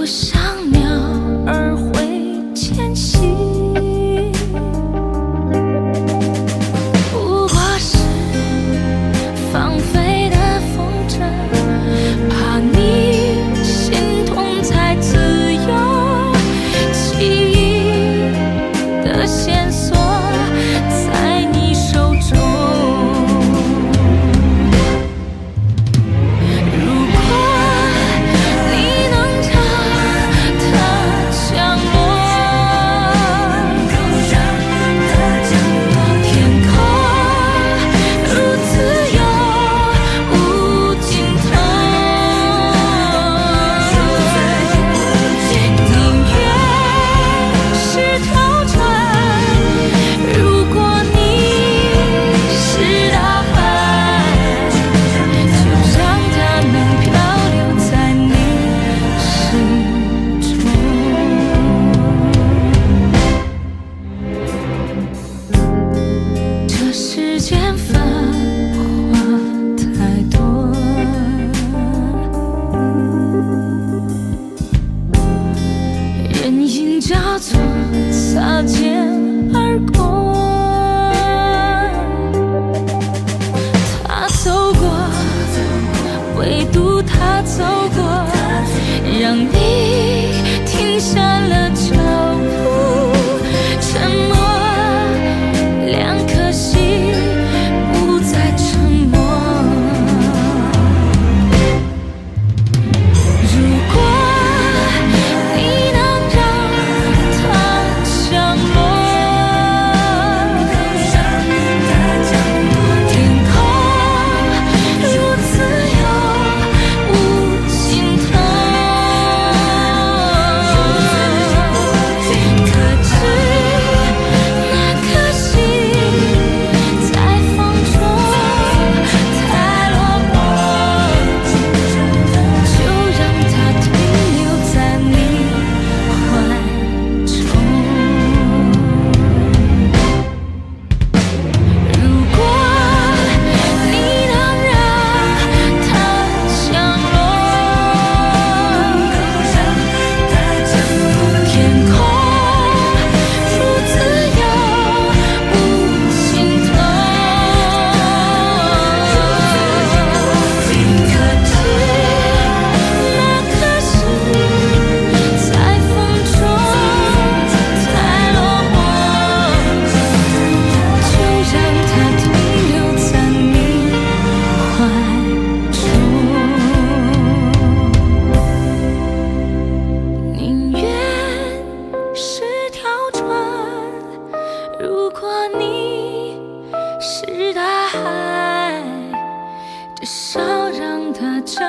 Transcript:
不像鸟儿会迁徙，不过是放飞的风筝，怕你心痛才自由。记忆的线索在你手中。如果你能让它降落，天空如此有无尽头，宁愿是条船，如果你是大海，就让它能漂流在你心中。这世间繁华太多，人影交错，擦肩而过。他走过，唯独他走过，让你停下了脚步。沉默，两颗心不再沉默。如果你能让它降落，天空如此有无尽头。可知那颗心在风中太落寞，就让它停留在你怀中。如果你能让它降落，天空如此有无尽头。可知那颗心在风中太落寞，就让它停留在你怀中。宁愿是条船，如果你是大海，至少让它降